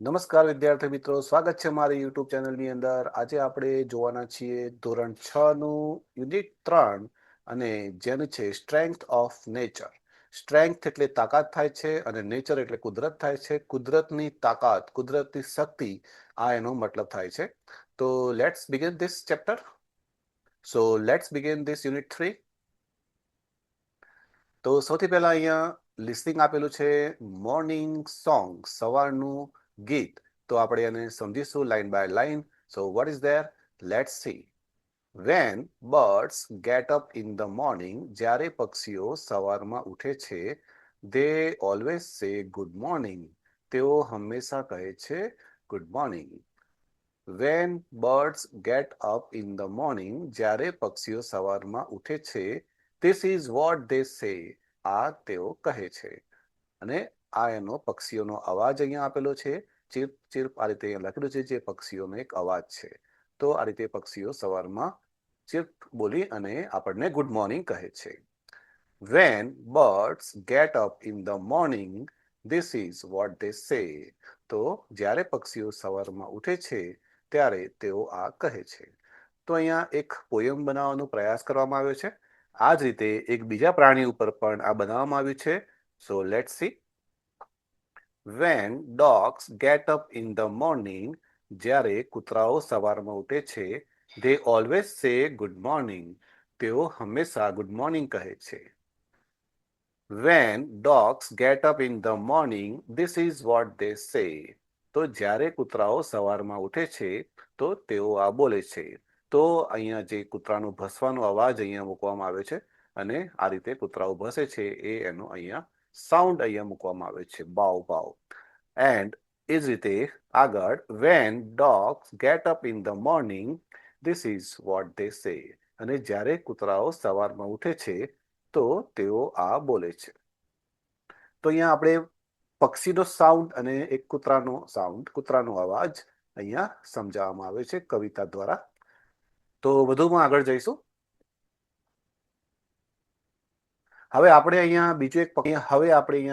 નમસ્કાર વિદ્યાર્થી મિત્રો, સ્વાગત છે મારી યુટ્યુબ ચેનલની અંદર. આજે આપણે જોવાના છીએ ધોરણ 6 નું યુનિટ 3 અને જેનું છે સ્ટ્રેન્થ ઓફ નેચર. સ્ટ્રેન્થ એટલે તાકાત થાય છે અને નેચર એટલે કુદરત થાય છે. કુદરતની તાકાત, કુદરતની શક્તિ, આ એનો મતલબ થાય છે. તો let's begin this chapter. So let's begin this unit 3. તો સૌથી પહેલા અહીંયા લિસ્ટિંગ આપેલું છે મોર્નિંગ સોંગ, સવારનું ગીત. તો આપણે એને સમજીશું line by line. So what is there? Let's see. When birds get up in the morning, જ્યારે પક્ષીઓ સવારમાં ઉઠે છે, they always say good morning. તેઓ હંમેશા કહે છે good morning. When birds get up in the morning, જ્યારે પક્ષીઓ સવારમાં ઉઠે છે, ધીસ ઇઝ વોટ દે સે. આ તેઓ કહે છે. અને આ એનો પક્ષીઓનો અવાજ અહીંયા આપેલો છે. ચીરપ ચીરપ આ રીતે અહીંયા લખેલું છે, જે પક્ષીઓનો એક અવાજ છે. તો આ રીતે પક્ષીઓ સવારમાં ચીરપ બોલી અને આપણને ગુડ મોર્નિંગ કહે છે. When birds get up in the morning, this is what they say. તો જ્યારે પક્ષીઓ સવારમાં ઉઠે છે ત્યારે તેઓ આ કહે છે. તો અહીંયા એક પોયમ બનાવવાનો પ્રયાસ કરવામાં આવ્યો છે. આ જ રીતે એક બીજા પ્રાણી ઉપર પણ આ બનાવવામાં આવ્યું છે. So let's see. When dogs get up in the morning, જ્યારે કૂતરાઓ સવારમાં ઉઠે છે, they always say good morning. તેઓ હંમેશા ગુડ મોર્નિંગ કહે છે. When dogs get up in the morning, this is what they say. તો જ્યારે કૂતરાઓ સવારમાં ઉઠે છે તો તેઓ આ બોલે છે. તો અહીંયા જે કૂતરાનું ભસવાનો અવાજ અહીંયા મૂકવામાં આવે છે અને આ રીતે કૂતરાઓ ભસે છે એ એનો અહીંયા સાઉન્ડ અહીંયા મૂકવામાં આવે છે, બાવ બાવ. એન્ડ એ જ રીતે આગળ, when dogs get up in the morning, this is what they say. અને જ્યારે કૂતરાઓ સવારમાં ઉઠે છે તો તેઓ આ બોલે છે. તો અહીંયા આપણે પક્ષીનો સાઉન્ડ અને એક કૂતરાનો સાઉન્ડ, કૂતરાનો અવાજ અહીંયા સમજાવવામાં આવે છે કવિતા દ્વારા. તો વધુમાં આગળ જઈશું. હવે આપણે અહીંયા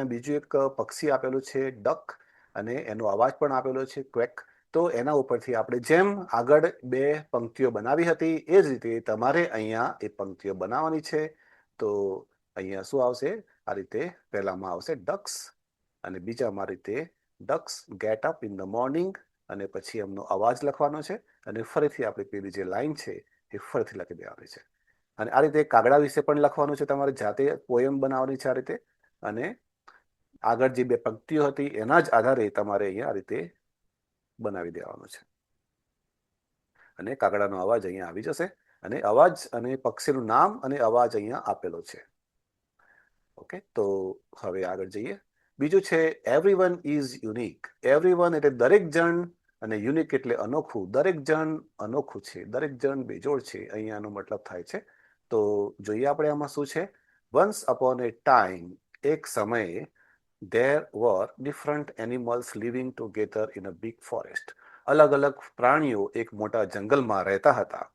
બીજું એક પક્ષી આપેલું છે ડક, અને એનો અવાજ પણ આપેલો છે ક્વેક. તો એના ઉપરથી આપણે જેમ આગળ બે પંક્તિઓ બનાવી હતી એ જ રીતે તમારે અહીંયા એ પંક્તિઓ બનાવવાની છે. તો અહીંયા શું આવશે? આ રીતે પહેલામાં આવશે ડક્સ, અને બીજામાં રીતે ducks get up in the morning, અને પછી એમનો અવાજ લખવાનો છે. અને ફરીથી આપણી પેલી જે લાઈન છે એ ફરીથી લખી દેવાની છે. અને આ રીતે કાગડા વિશે પણ લખવાનું છે, તમારે જાતે પોયમ બનાવવાની છે આ રીતે. અને આગળ જે બે પંક્તિઓ હતી એના જ આધારે તમારે અહીંયા આ રીતે બનાવી દેવાનું છે. અને કાગડાનો અવાજ અહીંયા આવી જશે, અને અવાજ અને પક્ષીનું નામ અને અવાજ અહીંયા આપેલો છે. ઓકે, તો હવે આગળ જઈએ. બીજું છે એવરીવન ઇઝ યુનિક. એવરીવન એટલે દરેક જણ, અને યુનિક એટલે અનોખું. દરેક જણ અનોખું છે, દરેક જણ બેજોડ છે, અહીંયાનો મતલબ થાય છે. તો જોઈએ આપણે આમાં શું છે. વન્સ અપોન એ ટાઈમ, એક સમયે, there were different animals living together in a big forest. અલગ અલગ પ્રાણીઓ એક મોટા જંગલમાં રહેતા હતા.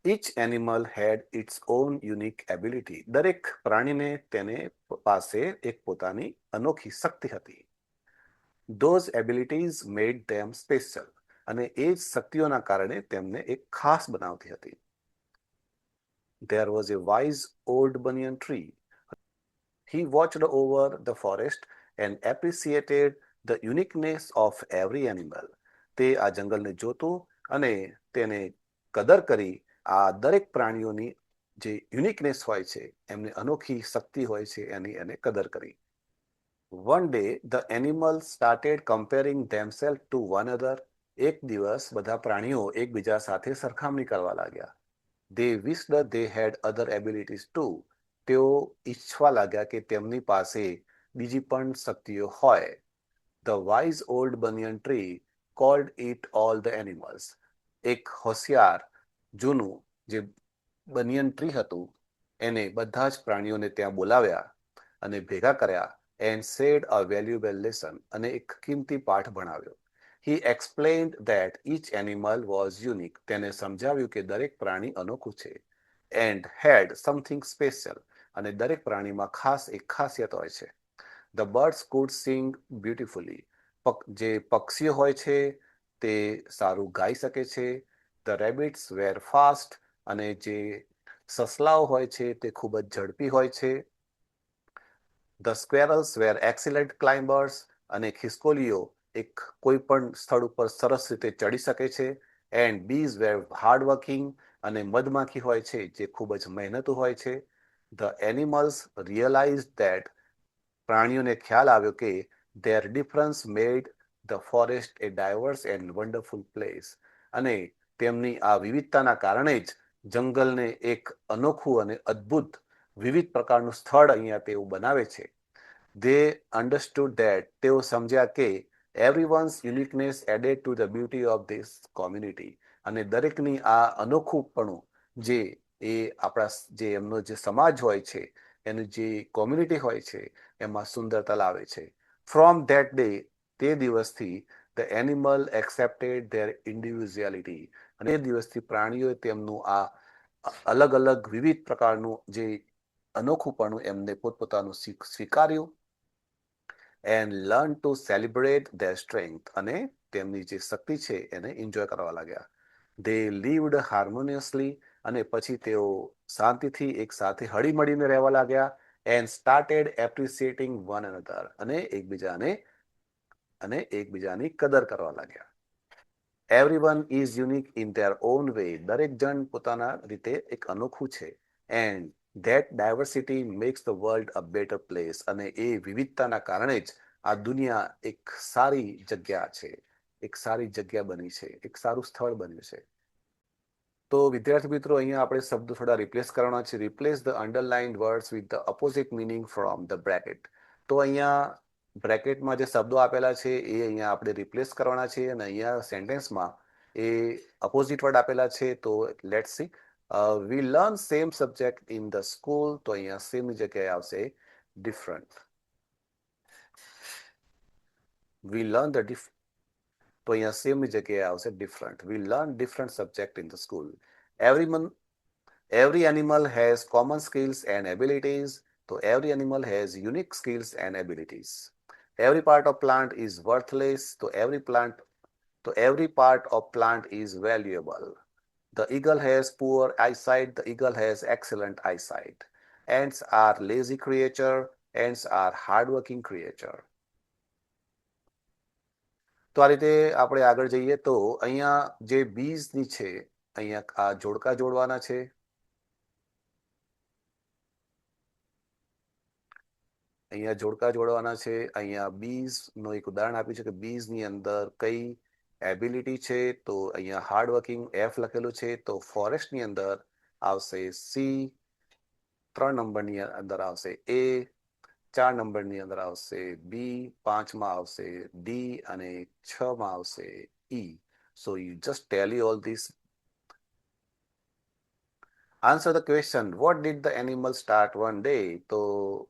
Each animal had its own unique ability. દરેક પ્રાણીને તેને પાસે એક પોતાની અનોખી શક્તિ હતી. Those abilities made them special. અને એ જ શક્તિઓના કારણે તેમને એક ખાસ બનાવતી હતી. There was a wise old banyan tree. He watched over the forest and appreciated the uniqueness of every animal. તે આ જંગલને જોતું અને તેને કદર કરી આ દરેક પ્રાણીઓની જે યુનિકનેસ હોય છે, એમની અનોખી શક્તિ હોય છે, એની એને કદર કરી. One day the animals started comparing themselves to one another. એક દિવસ બધા પ્રાણીઓ એકબીજા સાથે સરખામણી કરવા લાગ્યા. They wished that they had other abilities too. તેઓ ઈચ્છવા લાગ્યા કે તેમની પાસે બીજી પણ શક્તિઓ હોય. The wise old banyan tree called it all the animals. એક હોશિયાર જૂનું જે બનિયન ટ્રી હતું એને બધા જ પ્રાણીઓને ત્યાં બોલાવ્યા અને ભેગા કર્યા. And said a valuable lesson. અને એક કિંમતી પાઠ ભણાવ્યો. He explained that each animal was unique. તેને સમજાવ્યું કે દરેક પ્રાણી અનોખું છે. And had something special. અને દરેક પ્રાણીમાં ખાસ એક ખાસિયત હોય છે. The birds could sing beautifully. જે પક્ષીઓ હોય છે તે સારું ગાઈ શકે છે. ધ રેબિટ્સ વેર ફાસ્ટ, અને જે સસલાઓ હોય છે તે ખૂબ જ ઝડપી હોય છે. ધ સ્ક્વેરલ્સ વેર એક્સિલન્ટ ક્લાઇમ્બર્સ, અને ખિસકોલીઓ એક કોઈ પણ સ્થળ ઉપર સરસ રીતે ચડી શકે છે. And bees were hard working, અને મધમાખી હોય છે જે ખૂબ જ મહેનતુ હોય છે. ધ એનિમલ્સ રિયલાઇઝ ધેટ, પ્રાણીઓને ખ્યાલ આવ્યો કે there difference made the forest a diverse and wonderful place, અને તેમની આ વિવિધતાના કારણે જ જંગલને એક અનોખું અને અદ્ભુત વિવિધ પ્રકારનું સ્થળ અહીંયા તેઓ બનાવે છે. દે અન્ડરસ્ટુડ ધેટ, તેઓ સમજ્યા કે everyone's uniqueness added to the beauty of this community, અને દરેકની આ અનોખુંપણું જે એ આપણા જે એમનો જે સમાજ હોય છે, એની જે કોમ્યુનિટી હોય છે એમાં સુંદરતા લાવે છે. ફ્રોમ ધેટ ડે, તે દિવસથી the animal accepted there individuality, અને એ દિવસથી પ્રાણીઓએ તેમનું આ અલગ અલગ વિવિધ પ્રકારનું જે અનોખુંપણું એમને પોતપોતાનું સ્વીકાર્યું. And learn to celebrate there strength, અને તેમની જે શક્તિ છે એને એન્જોય કરવા લાગ્યા. દે લીવડ હાર્મોનિયસલી, અને પછી તેઓ શાંતિથી એક સાથે હળીમળીને રહેવા લાગ્યા. And started appreciating one another, અને એકબીજાની કદર કરવા લાગ્યા. Everyone is unique in their own way, દરેક જણ પોતાના રીતે એક અનોખું છે. And that diversity makes the world a better place, અને એ વિવિધતાના કારણે જ આ દુનિયા એક સારી જગ્યા છે, એક સારી જગ્યા બની છે, એક સારું સ્થળ બન્યું છે. તો વિદ્યાર્થી મિત્રો, અહીંયા આપણે શબ્દો થોડા રિપ્લેસ કરવાના છે. Replace the underlined words with the opposite meaning from the bracket. તો અહીંયા બ્રેકેટમાં જે શબ્દો આપેલા છે એ અહીંયા આપણે રિપ્લેસ કરવાના છે, અને અહીંયા સેન્ટેન્સમાં એ અપોઝિટ વર્ડ આપેલા છે. તો let's see. We learn same subject in the school, તો અહીંયા સેમની જગ્યાએ આવશે ડિફરન્ટ. વી લર્ન ધ તો અહીંયા સેમની જગ્યાએ આવશે different. We learn different subject in the school. Every animal has common skills and abilities, તો every animal has unique skills and abilities. Every part of plant is worthless, તો every part of plant is valuable. The eagle has poor eyesight, the eagle has excellent eyesight. Ants are lazy creature, ants are hardworking creature. તો આ રીતે આપણે આગળ જઈએ તો અહીંયા જે બીજની છે, અહીંયા આ જોડકા જોડવાના છે. અહીંયા જોડકા જોડવાના છે. અહીંયા બીજનું એક ઉદાહરણ આપ્યું છે કે બીજની અંદર કઈ એબિલિટી છે, તો અહીંયા હાર્ડવર્કિંગ એફ લખેલું છે. તો ફોરેસ્ટની અંદર આવશે સી, 3 નંબરની અંદર આવશે એ, 4 નંબરની અંદર આવશે બી, 5માં આવશે ડી, અને 6માં આવશે ઈ. So you just tally all these. Answer the question, what did the animal start one day? So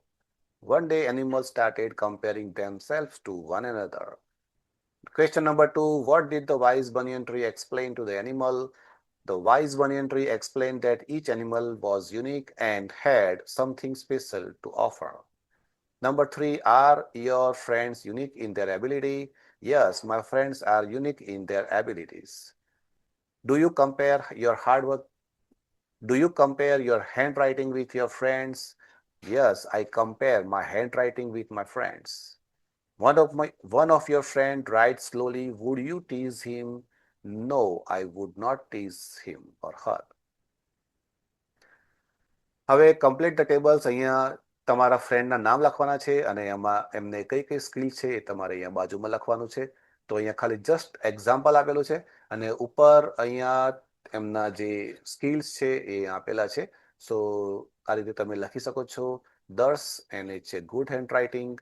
one day animals started comparing themselves to one another. Question number 2, what did the wise banyan tree explain to the animal? The wise banyan tree explained that each animal was unique and had something special to offer. Number 3, are your friends unique in their ability? Yes, my friends are unique in their abilities. Do you compare your hard work? Do you compare your handwriting with your friends? Yes, I compare my handwriting with my friends. One of your friend writes slowly. Would you tease him? No, I would not tease him or her. હવે complete the tables, અહીંયા તમારા ફ્રેન્ડના નામ લખવાના છે, અને એમાં એમને કઈ કઈ સ્કિલ છે એ તમારે અહીંયા બાજુમાં લખવાનું છે. તો અહીંયા ખાલી જસ્ટ એક્ઝામ્પલ આપેલું છે, અને ઉપર અહીંયા એમના જે સ્કિલ્સ છે એ આપેલા છે. સો આ રીતે તમે લખી શકો છો. દર્શ, એને છે ગુડ હેન્ડ રાઇટિંગ.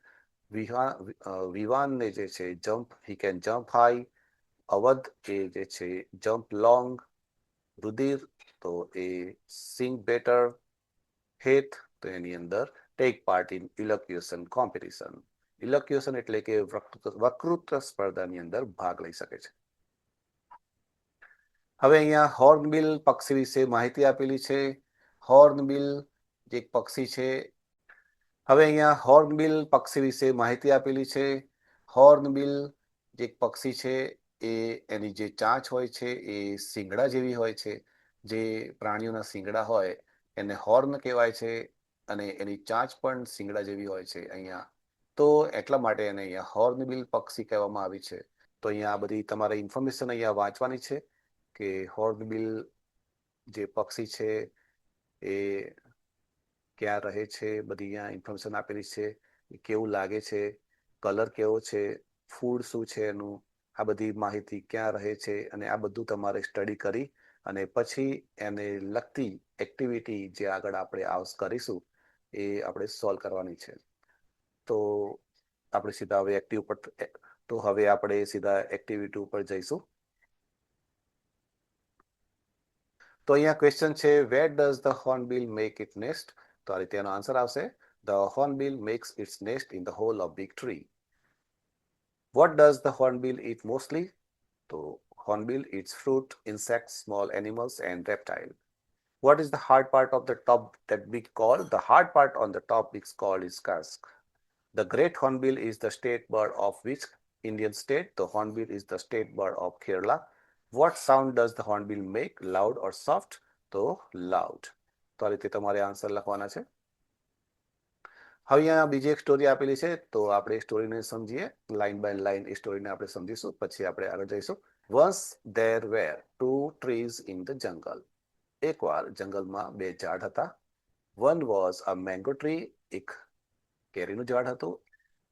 વિવાનને જે છે jump, he can jump high. Awadh એ જે છે જમ્પ લોંગ. રુધિર, તો એ સિંગ બેટર. હેત, તો એની અંદર take part in elocution competition. Elocution એટલે કે વક્તૃત્વ સ્પર્ધાની અંદર ભાગ લઈ શકે છે. હવે અહીંયા હોર્નબિલ પક્ષી વિશે માહિતી આપેલી છે. હોર્નબિલ જે એક પક્ષી છે. હવે અહીંયા હોર્નબિલ પક્ષી વિશે માહિતી આપેલી છે. હોર્નબિલ જે એક પક્ષી છે એ એની જે ચાંચ હોય છે એ શીંગડા જેવી હોય છે. જે પ્રાણીઓના શીંગડા હોય એને હોર્ન કહેવાય છે અને એની ચાંચ પણ શીંગડા જેવી હોય છે અહીંયા. તો એટલા માટે એને અહીંયા હોર્નબિલ પક્ષી કહેવામાં આવી છે. તો અહીંયા આ બધી તમારે ઇન્ફોર્મેશન અહીંયા વાંચવાની છે કે હોર્નબિલ જે પક્ષી છે એ ક્યાં રહે છે, બધી અહીંયા ઇન્ફોર્મેશન આપેલી છે. કેવું લાગે છે, કલર કેવો છે, ફૂડ શું છે એનું, આ બધી માહિતી ક્યાં રહે છે અને આ બધું તમારે સ્ટડી કરી અને પછી એને લગતી એક્ટિવિટી જે આગળ આપણે કરીશું એ આપણે સોલ્વ કરવાની છે. તો આપણે સીધા હવે આપણે સીધા એક્ટિવિટી ઉપર જઈશું. તો અહીંયા ક્વેશ્ચન છે, where does the hornbill make it nest? તો આ રીતે એનો આન્સર આવશે, the hornbill makes its nest in the hole of big tree. What does the hornbill eat mostly? તો hornbill eats fruit, insects, small animals and reptile. What is the hard part of the top that we call? The hard part on the top is called is casque. The great hornbill is the state bird of which Indian state? The hornbill is the state bird of Kerala. What sound does the hornbill make? Loud or soft? તો loud. તો આ રીતે તમારે answer લખવાના છે. હવે અહીંયા બીજી એક સ્ટોરી આપેલી છે તો આપણે સ્ટોરીને સમજીએ, લાઈન બાય લાઈન એ સ્ટોરીને આપણે સમજીશું, પછી આપણે આગળ જઈશું. Once there were two trees in the jungle. એકવાર જંગલમાં બે ઝાડ હતા. One was a mango tree, એક કેરીનું ઝાડ હતું,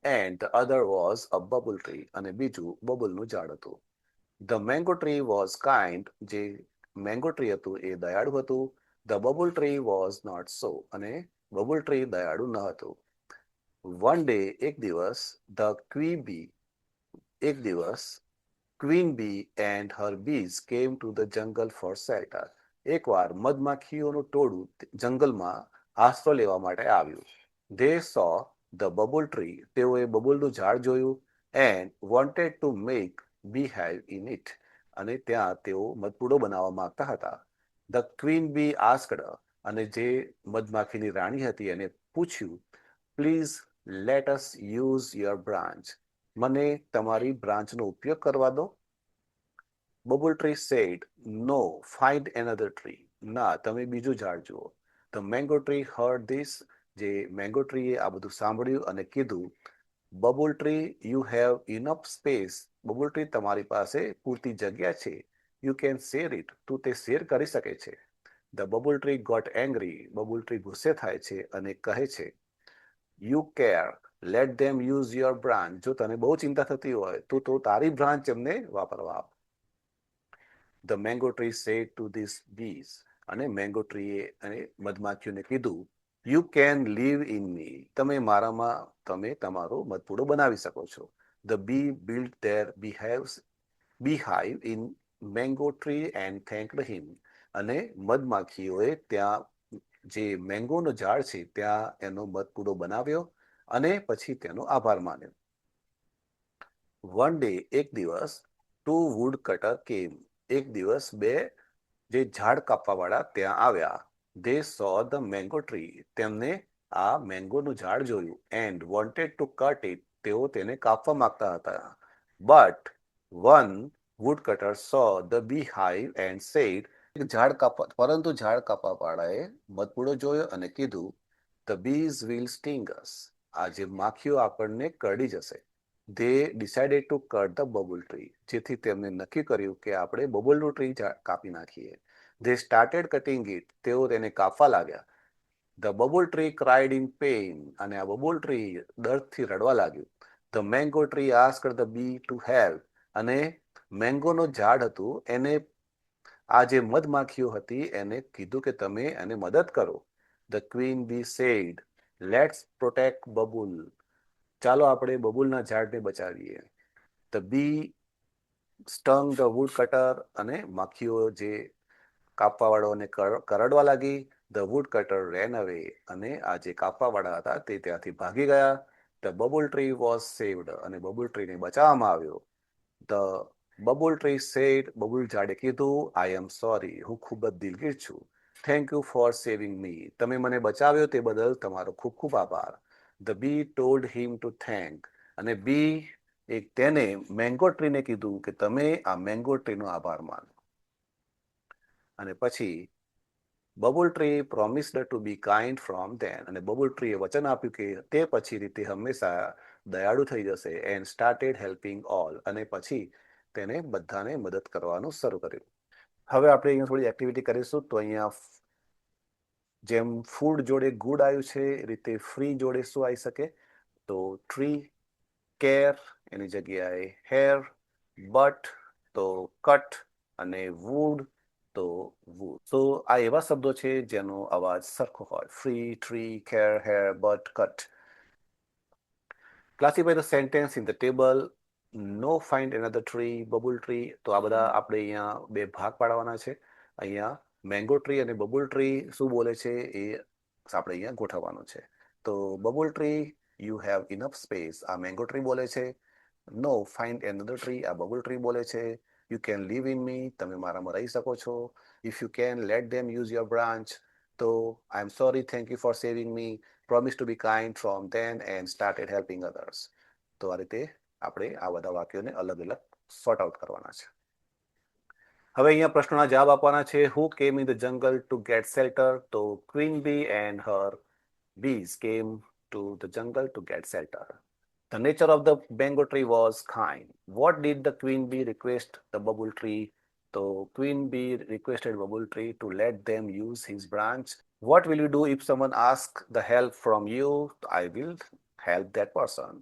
and the other was a bubble tree, અને બીજું બબુલનું ઝાડ હતું. The mango tree was kind, જે મેંગો ટ્રી હતું એ દયાળુ હતું. The bubble tree was not so, અને બબુલ ટ્રી દયાળુ ન હતું. One day, એક દિવસ, એક દિવસ, Queen bee and her bees came to the jungle for shelter. એકવાર મધમાખીઓનું ટોળું જંગલમાં આશરો લેવા માટે આવ્યું. They saw the bubble tree. તેઓએ બબુલનું ઝાડ જોયું and wanted to make beehive in it. અને ત્યાં તેઓ મધપૂડો બનાવવા માંગતા હતા. The queen bee asked, અને જે મધમાખીની રાણી હતી એને પૂછ્યું, please late us use your branch. મને તમારી બ્રાન્ચનો ઉપયોગ કરવા દો. Bubble tree said, no, find another tree. ના, તમે બીજું ઝાડ જુઓ. The mango tree heard this. જે મેંગો ટ્રીએ આ બધું સાંભળ્યું અને કીધું, Bubble tree, you have enough space. Babul tree, તમારી પાસે પૂરતી જગ્યા છે. You can share it. તું તે શેર કરી શકે છે. The bubble tree got angry. Babul tree ગુસ્સે થાય છે અને કહે છે, You care. Let them use your branch. જો તને બહુ ચિંતા થતી હોય તો તારી બ્રાન્ચ એમને વાપરવા આપ. The mango tree said to these bees. અને મેંગો ટ્રીએ અને મધમાખીઓને કીધું, You can live in me. તમે મારામાં તમે તમારો મધપૂડો બનાવી શકો છો. The bee built their beehive in mango tree and thanked him. અને મધમાખીઓએ ત્યાં જે મેંગોનો ઝાડ છે ત્યાં એનો મધપૂડો બનાવ્યો અને પછી તેનો આભાર માન્યો. One day, એક દિવસ, two woodcutter came. એક દિવસ બે જે ઝાડ કાપવાવાળા ત્યાં આવ્યા. They saw the mango tree. તેમને આ મેંગોનું ઝાડ જોયું and wanted to cut it. તેઓ તેને કાપવા માંગતા હતા. But one woodcutter saw the beehive and said, પરંતુ ઝાડ કાપવાવાળાએ મધપૂડો જોયો અને કીધું, The bees will sting us. આ જે માખીઓ આપણને કરડી જશે. They decided to cut the bubble tree. જેથી તેમણે નક્કી કર્યું કે આપણે બબુલનું ટ્રી કાપી નાખીએ. They started cutting it. તેઓ તેને કાપવા લાગ્યા. The bubble tree cried in pain. અને આ બબુલ ટ્રી દર્દથી રડવા લાગ્યું. The mango tree asked the bee to help. અને મેંગોનો ઝાડ હતું એને આ જે મધમાખીઓ હતી એને કીધું કે તમે એને મદદ કરો. The queen bee said, Let's protect bubble. ચાલો આપણે બબુલના ઝાડને બચાવીએ. The bee stung the woodcutter. અને માખીઓ જે કાપવાવાળાઓને કરડવા લાગી. The woodcutter ran away. અને આ જે કાપવાવાળા હતા તે ત્યાંથી ભાગી ગયા. The bubble tree was saved. અને બબુલ ટ્રીને બચાવવામાં આવ્યો. The bubble tree said, babul ઝાડે કીધું, I am sorry. હું ખૂબ જ દિલગીર છું. Thank you for saving me. તમે મને બચાવ્યો તે બદલ તમારો ખૂબ ખૂબ આભાર. The bee told him to thank. અને બી તેને મેંગો ટ્રીને કીધું કે તમે આ મેંગો ટ્રીનો આભાર માનો. અને પછી babul tree promised to be kind from then, અને બબુલ ટ્રીએ વચન આપ્યું કે તે પછી રીતે હંમેશા દયાળુ થઈ જશે. એન્ડ સ્ટાર્ટેડ હેલ્પિંગ ઓલ, અને પછી તેને બધાને મદદ કરવાનું શરૂ કર્યું. હવે આપણે અહીંયા થોડી એક્ટિવિટી કરીશું. તો અહીંયા જેમ ફૂડ જોડે ગુડ આવ્યું છે એ રીતે ફ્રી જોડે શું આવી શકે? તો ટ્રી, કેર એની જગ્યાએ હેર, બટ તો કટ, અને વુડ તો વુડ. તો આ એવા શબ્દો છે જેનો અવાજ સરખો હોય. Free, tree, care, hair, but, cut. Classify the sentence in the table. Now find another tree, babul tree. તો આ બધા આપણે અહીંયા બે ભાગ પાડવાના છે. અહીંયા મેંગો ટ્રી અને બબુલ ટ્રી શું બોલે છે એ આપણે અહીંયા ગોઠવવાનું છે. તો babul tree, you have enough space, આ મેંગો ટ્રી બોલે છે. નો ફાઇન્ડ એનધર ટ્રી, આ બબુલ ટ્રી બોલે છે. You can live in me, તમે મારામાં રહી શકો છો. If you can let them use your branch. તો I am sorry, thank you for saving me, promise to be kind from then, and started helping others. તો આ રીતે આપણે આ બધા વાક્યોને અલગ અલગ સોર્ટ આઉટ કરવાના છે. હવે અહીંયા પ્રશ્નોના જવાબ આપવાના છે. Who came in the jungle to get shelter? તો queen bee and her bees came to the jungle to get shelter. The nature of the mango tree was kind. What did the queen bee request the bubble tree? So queen bee requested bubble tree to let them use his branch. What will you do if someone asks the help from you? I will help that person.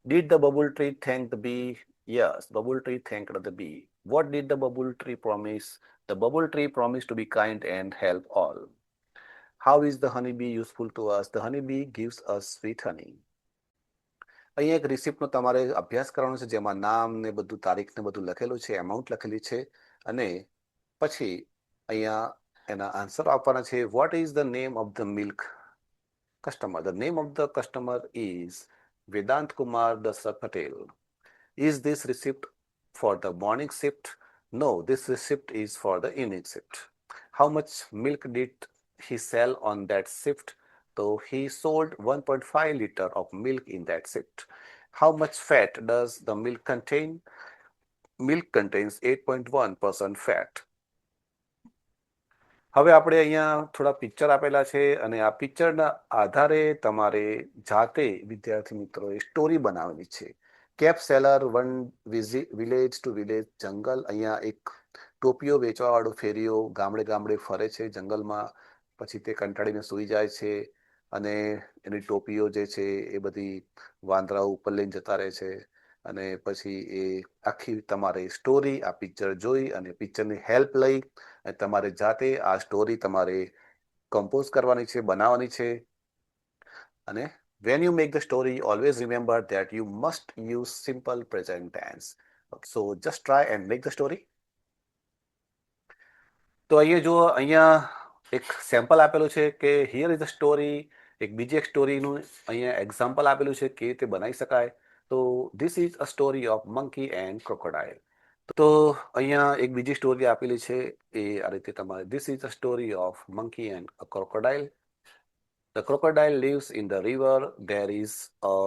Did the bubble tree thank the bee? Yes, bubble tree thanked the bee. What did the bubble tree promise? The bubble tree promised to be kind and help all. How is the honeybee useful to us? The honeybee gives us sweet honey. અહીંયા એક રિસિપ્ટનો તમારે અભ્યાસ કરવાનો છે, જેમાં નામ ને બધું, તારીખ ને બધું લખેલું છે, એમાઉન્ટ લખેલી છે, અને પછી અહીંયા એના આન્સર આપવાના છે. What is the name of the milk customer? The name of the customer is Vedant Kumar Dashrath Patel. Is this receipt for the morning shift? No, this receipt is for the evening shift. How much milk did he sell on that shift? So he sold 1.5 liter of milk in that shift. How much fat does the milk contain? Milk contains 8.1% fat. હવે આપણે અહીંયા થોડા picture આપેલા છે, અને આ પિક્ચરના આધારે તમારે જાતે વિદ્યાર્થી મિત્રોએ સ્ટોરી બનાવવાની છે. Cap seller one village to village jungle. અહીંયા એક ટોપીઓ વેચવાવાળો ફેરીઓ ગામડે ગામડે ફરે છે જંગલમાં. પછી તે કંટાળીને સૂઈ જાય છે, અને એની ટોપીઓ જે છે એ બધી વાંદરાઓ ઉપર લઈને જતા રહે છે. અને પછી એ આખી તમારે સ્ટોરી આ પિક્ચર જોઈ અને પિક્ચરની હેલ્પ લઈ અને તમારે જાતે આ સ્ટોરી તમારે કમ્પોઝ કરવાની છે, બનાવવાની છે. અને when you make the story, always remember that you must use simple present tense. Okay, so just try and make the story. તો અહીંયા જો, અહીંયા એક સેમ્પલ આપેલું છે કે હિયર ઇઝ અ સ્ટોરી. એક બીજી એક સ્ટોરીનું અહીંયા એક્ઝામ્પલ આપેલું છે કે તે બનાવી શકાય. તો this is a story of monkey and crocodile. તો અહીંયા એક બીજી સ્ટોરી આપેલી છે એ આ રીતે તમારે. This is a story of monkey and a crocodile. The crocodile lives in the river. There is a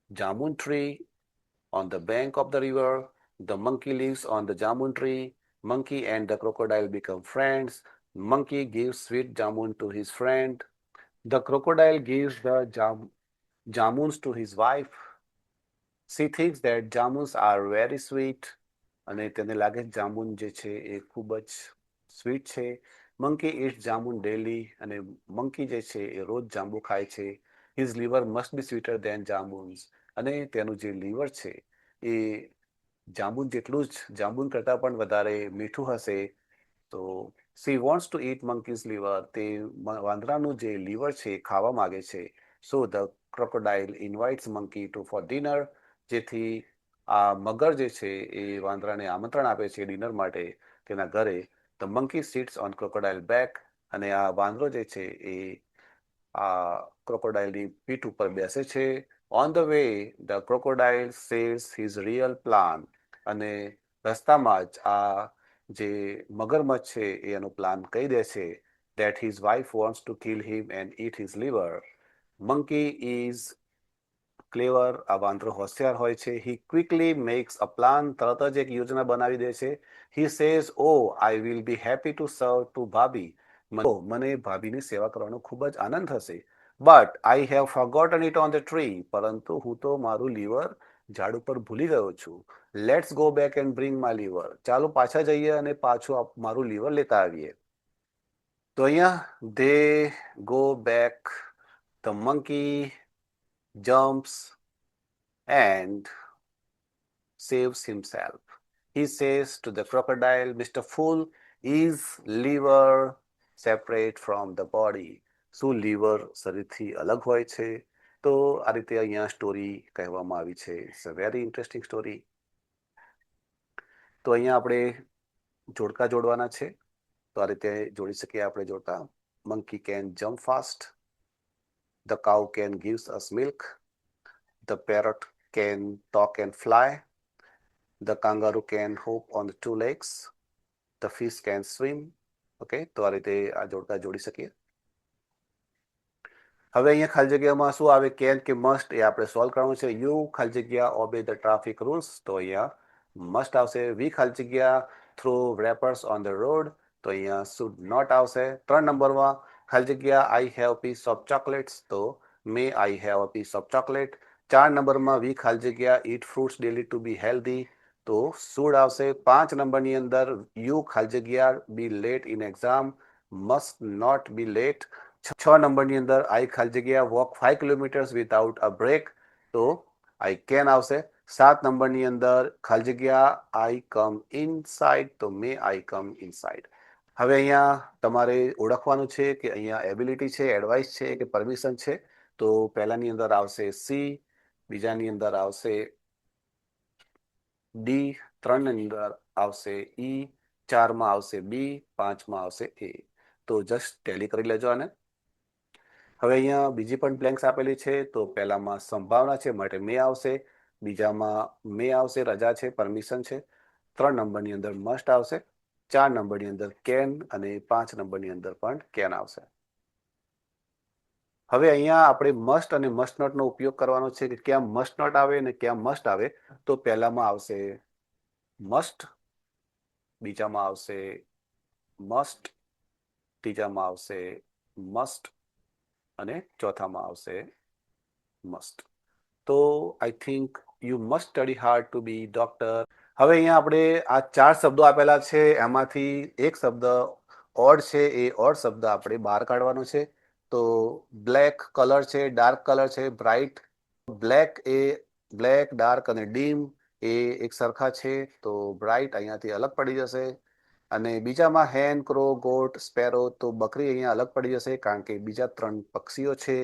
jamun tree on the bank of the river. The monkey lives on the jamun tree. Monkey and the crocodile become friends. Monkey gives sweet jamun to his friend. The crocodile gives the jamuns to his wife. She thinks that jamuns are very sweet. અને તેને લાગે જામુન જે છે એ ખૂબ જ sweet છે. Monkey eats jamun daily. અને monkey જે છે એ રોજ જાંબુ ખાય છે. His liver must be sweeter than jamuns. અને તેનું જે લીવર છે એ જાંબુન જેટલું જ, જાંબુન કરતાં પણ વધારે મીઠું હશે. તો she wants to eat monkey's liver. તે વાંદરાનું જે લીવર છે એ ખાવા માગે છે. So the crocodile invites monkey to for dinner. જેથી આ મગર જે છે એ વાંદરાને આમંત્રણ આપે છે ડિનર માટે તેના ઘરે. The monkey sits on crocodile back. અને આ વાંદરો જે છે એ આ ક્રોકોડાઇલની પીઠ ઉપર બેસે છે. On the way the crocodile shares his real plan. અને રસ્તામાં જ આ જે મગરમચ્છ છે એ એનો પ્લાન કહી દે છે. that his wife wants to kill him and eat his liver. Monkey is ક્લેવર, આ વાંદરો હોશિયાર હોય છે. He quickly makes a plan, તરત જ એક યોજના બનાવી દે છે. He says, oh I will be happy to serve to bhabhi, મને ભાભીની સેવા કરવાનો ખૂબ જ આનંદ થશે. But I have forgotten it on the tree, પરંતુ હું તો મારું લીવર ઝાડ ઉપર ભૂલી ગયો છું. Let's go back and bring my liver, ચાલો પાછા જઈએ અને પાછું મારું લીવર લેતા આવીએ. તો અહીંયા દે go back, the monkey jumps and saves himself. He says to the crocodile, Mr. Fool, is liver separate from the body? શું લીવર શરીરથી અલગ હોય છે? તો આ રીતે અહીંયા સ્ટોરી કહેવામાં આવી છે. It's a very interesting story. તો અહીંયા આપણે જોડકા જોડવાના છે. તો આ રીતે જોડી શકીએ આપણે જોડકા. Monkey can jump fast. The cow can gives us milk. The parrot can talk and fly. The kangaroo can hop on the two legs. The fish can swim. Okay, તો આ રીતે આ જોડકા જોડી શકીએ. હવે અહીંયા ખાલી જગ્યામાં શું આવે, કેન કે મસ્ટ, એ આપણે સોલ્વ કરવાનું છે. યુ ખાલી જગ્યા ઓબે ધ ટ્રાફિક રૂલ્સ, તો અહીંયા મસ્ટ આવશે. વી ખાલી જગ્યા throw wrappers on the road, તો અહીંયા શુડ નોટ આવશે. 3 નંબરમાં ખાલી જગ્યા I have piece of chocolates, તો may I have a piece of chocolate. 4 નંબરમાં વી ખાલી જગ્યા eat fruits daily to be healthy, તો શુડ આવશે. 5 નંબરની અંદર યુ ખાલી જગ્યા be late in exam, must not be late. 6 નંબરની અંદર આઈ ખાલી જગ્યા walk 5 kilometres without a break, તો આઈ કેન આવશે. 7 નંબરની અંદર ખાલી જગ્યા આઈ કમ ઇનસાઇડ, તો મે આઈ કમ ઇનસાઇડ. હવે અહીંયા તમારે ઓળખવાનું છે કે અહીંયા એબિલિટી છે, એડવાઇસ છે કે પરમિશન છે. તો પહેલાની અંદર આવશે સી, બીજાની અંદર આવશે ડી, 3 ની અંદર આવશે ઈ, 4માં આવશે બી, 5માં આવશે એ. તો જસ્ટ ટેલી કરી લેજો આને. હવે અહીંયા બીજી પણ બ્લેન્ક્સ આપેલી છે. તો પહેલામાં સંભાવના છે માટે મે આવશે, બીજામાં મે આવશે, રજા છે, પરમિશન છે. 3 નંબરની અંદર મસ્ટ આવશે, 4 નંબરની અંદર કેન અને 5 નંબરની અંદર પણ કેન આવશે. હવે અહીંયા આપણે મસ્ટ અને મસ્ટ નોટ નો ઉપયોગ કરવાનો છે કે ક્યાં મસ્ટ નોટ આવે અને ક્યાં મસ્ટ આવે. તો પહેલામાં આવશે મસ્ટ, બીજામાં આવશે મસ્ટ, ત્રીજામાં આવશે મસ્ટ અને ચોથામાં આવશે મસ્ટ. તો I think you must study hard to be doctor. હવે અહીંયા આપણે આ 4 શબ્દો આપેલા છે, એમાંથી એક શબ્દ ઓડ છે, એ ઓડ શબ્દ આપણે બહાર કાઢવાનો છે. તો બ્લેક કલર છે, ડાર્ક કલર છે, બ્રાઇટ. બ્લેક એ બ્લેક, ડાર્ક અને ડીમ એ એક સરખા છે, તો બ્રાઇટ અહીંયાથી અલગ પડી જશે. અને બીજામાં હેન, ક્રો, ગોટ, સ્પેરો, તો બકરી અહીંયા અલગ પડી જશે કારણ કે બીજા 3 પક્ષીઓ છે.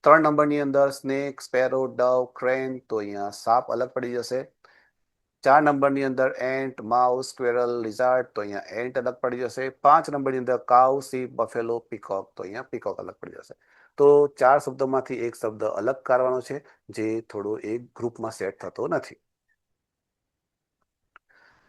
3 નંબરની અંદર સ્નેક, સ્પેરો, ડવ, ક્રેન, તો અહીંયા સાપ અલગ પડી જશે. 4 નંબરની અંદર એન્ટ, માઉસ, સ્ક્વેરલ, લિઝાર્ડ, તો અહીંયા એન્ટ અલગ પડી જશે. 5 નંબરની અંદર કાઉ, સીપ, બફેલો, પીકોક, તો અહીંયા પીકોક અલગ પડી જશે. તો 4 શબ્દોમાંથી એક શબ્દ અલગ કાઢવાનો છે, જે થોડો એક ગ્રુપમાં સેટ થતો નથી.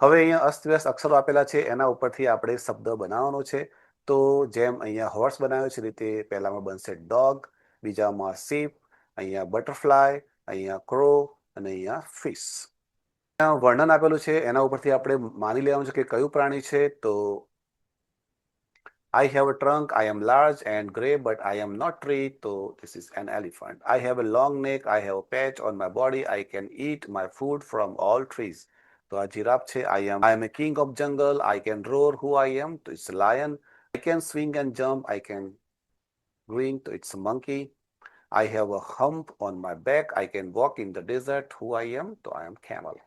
હવે અહીંયા અસ્તવ્યસ્ત અક્ષરો આપેલા છે, એના ઉપરથી આપણે શબ્દ બનાવવાનો છે. તો જેમ અહીંયા હોર્સ બનાવ્યો છે રીતે પહેલામાં બનશે ડોગ, બીજામાં સીપ, અહીંયા બટરફ્લાય, અહીંયા ક્રો અને અહીંયા ફિશ. વર્ણન આપેલું છે, એના ઉપરથી આપણે માની લેવાનું છે કે કયું પ્રાણી છે. તો I have a trunk, I am large and grey, but I am not tree, so this is an elephant. I have a long neck, I have a patch on my body, I can eat my food from all trees. તો આ giraffe છે. I am a king of jungle, I can roar who I am, તો it's a lion. I can swing and jump, I can green, તો it's a monkey. I have a hump on my back, I can walk in the desert, who I am, તો I am camel.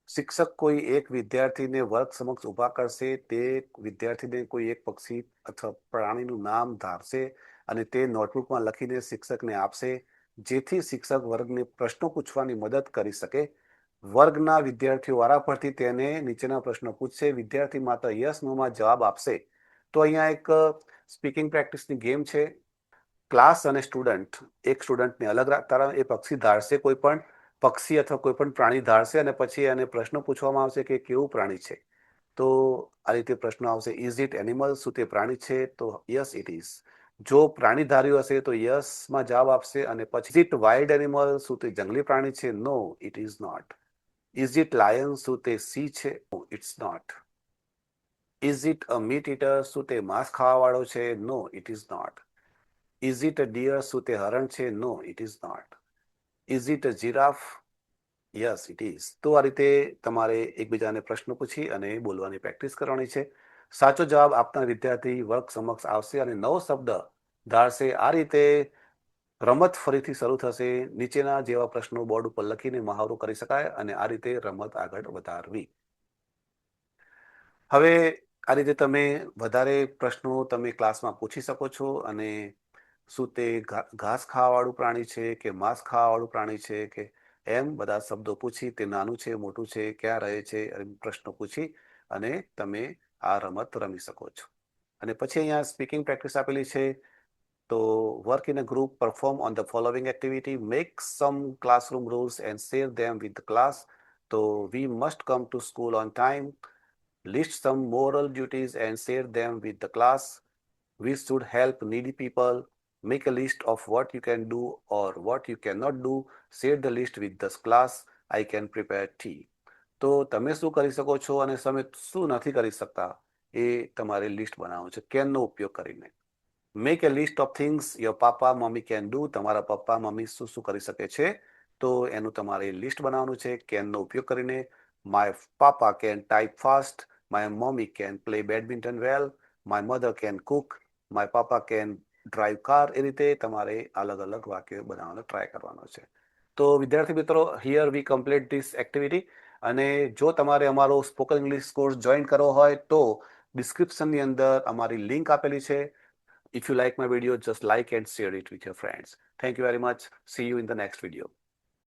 શિક્ષક કોઈ એક વિદ્યાર્થીને વર્ગ સમક્ષ ઊભા કરશે, તે વિદ્યાર્થીને કોઈ એક પક્ષી અથવા પ્રાણીનું નામ ધારશે અને તે નોટબુકમાં લખીને શિક્ષકને આપશે, જેથી શિક્ષક વર્ગને પ્રશ્નો પૂછવાની મદદ કરી શકે. વર્ગના વિદ્યાર્થીઓ વારાફરતી તેને નીચેના પ્રશ્નો પૂછશે. વિદ્યાર્થી માત્ર યસ નોમાં જવાબ આપશે. તો અહીંયા એક સ્પીકિંગ પ્રેક્ટિસની ગેમ છે. ક્લાસ અને સ્ટુડન્ટ, એક સ્ટુડન્ટને અલગ રાખતા એ પક્ષી ધારશે, કોઈ પણ પક્ષી અથવા કોઈ પણ પ્રાણી ધારશે અને પછી એને પ્રશ્ન પૂછવામાં આવશે કે કેવું પ્રાણી છે. તો આ રીતે પ્રશ્નો આવશે. ઇઝ ઇટ એનિમલ, શું તે પ્રાણી છે? તો યસ ઇટ ઇઝ. જો પ્રાણીધારીઓ હશે તો યસમાં જવાબ આપશે અને પછી ઇઝ ઇટ વાઇલ્ડ એનિમલ, શું તે જંગલી પ્રાણી છે? No it is not. Is it lion, શું તે સિંહ છે? No it's not. Is it a meat eater, શું તે માંસ ખાવાવાળો છે? No it is not. Is it a deer, શું તે હરણ છે? No it is not. Is it a giraffe? Yes it is. તો આ રીતે તમારે એકબીજાને પ્રશ્નો પૂછી અને બોલવાની પ્રેક્ટિસ કરવાની છે. સાચો જવાબ આપનાર વિદ્યાર્થી વર્ગ સમક્ષ આવશે અને નવો શબ્દ ધારશે. આ રીતે રમત ફરીથી શરૂ થશે. નીચેના જેવા પ્રશ્નો બોર્ડ ઉપર લખીને મહાવરો કરી શકાય અને આ રીતે રમત આગળ વધારવી. હવે આ રીતે તમે વધારે પ્રશ્નો તમે ક્લાસમાં પૂછી શકો છો અને શું તે ઘાસ ખાવાવાળું પ્રાણી છે કે માંસ ખાવાવાળું પ્રાણી છે કે એમ બધા શબ્દો પૂછી તે નાનું છે મોટું છે ક્યાં રહે છે પ્રશ્નો પૂછી અને તમે આ રમત રમી શકો છો. અને પછી અહીંયા સ્પીકિંગ પ્રેક્ટિસ આપેલી છે. તો work in a group, perform on the following activity, make some classroom rules and share them with the class. તો we must come to school on time. List some moral duties and share them with the class. We should help needy people. Make a list of what you can do or what you cannot do. Share the list with the class. I can prepare tea. તો તમે શું કરી શકો છો અને તમે શું નથી કરી શકતા એ તમારે લિસ્ટ બનાવવાનું છે કેનનો ઉપયોગ કરીને. Make A list of things your papa mummy can do. તમારા પપ્પા મમ્મી શું શું કરી શકે છે તો એનું તમારે લિસ્ટ બનાવવાનું છે કેનનો ઉપયોગ કરીને. My papa can type fast. My mummy can play badminton well. My mother can cook. My papa can drive car. એ રીતે તમારે અલગ અલગ વાક્યો બનાવવાનો ટ્રાય કરવાનો છે. તો વિદ્યાર્થી મિત્રો, here we complete this activity. અને જો તમારે અમારો સ્પોકન ઇંગ્લિશ કોર્સ જોઈન કરવો હોય તો ડિસ્ક્રિપ્શનની અંદર અમારી લિંક આપેલી છે. If you like my video, just like and share it with your friends. Thank you very much. See you in the next video.